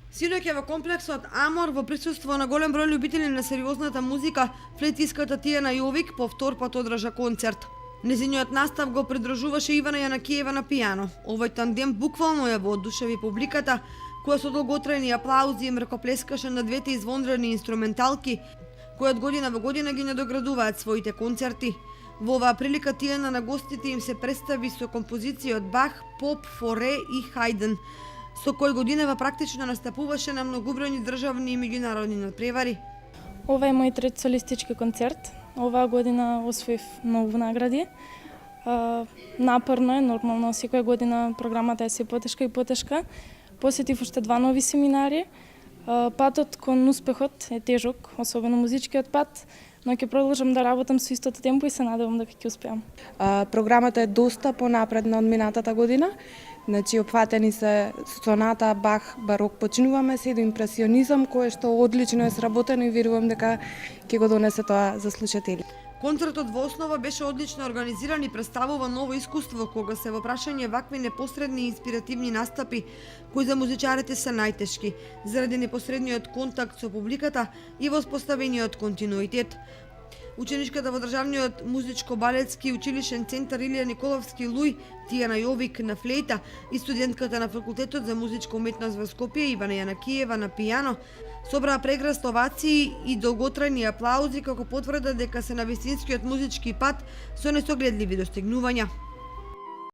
Синоќа во комплексот Амор во присуство на голем број љубители на сериозната музика, флейтиската Тијана Јовик по втор пат одржа концерт. Незиниот настав го придржуваше Ивана Јанакиева на пијано. Овој тандем буквално ја воодушеви публиката, која со долготрајни аплаузи им ракоплескаше на двете извонредни инструменталки, кои од година во година ги надоградуваат своите концерти. Во оваа прилика Тијана на гостите им се представи со композиции од Бах, Поп, Форе и Хајден, со кој годинава практично настапуваше на многобројни државни и меѓународни надпревари. Ова е мој трет солистички концерт. Оваа година освоив многу награди. Напорно е, нормално, секоја година програмата е се потешка и потешка. Посетив уште 2 нови семинари. Патот кон успехот е тежок, особено музичкиот пат, но ќе продолжам да работам со истото темпо и се надевам дека ќе успеам. Програмата е доста понапредна од минатата година. Значи, опфатени се соната, Бах, барок, починуваме се до импресионизам, кое што одлично е сработено и верувам дека ќе го донесе тоа за слушатели. Концертот во основа беше одлично организиран и представува ново искуство кога се во прашање вакви непосредни и инспиративни настапи кои за музичарите се најтешки заради непосредниот контакт со публиката и воспоставениот континуитет. Ученичката во Државниот музичко-балетски училишен центар Илија Николовски Луј, Тијана Јовик на флейта и студентката на факултетот за музичка уметност во Скопје Ивана Јанакиева на пијано собраа преграст овации и долготрајни аплаузи како потврда дека се на вистинскиот музички пат со несогледливи достигнувања.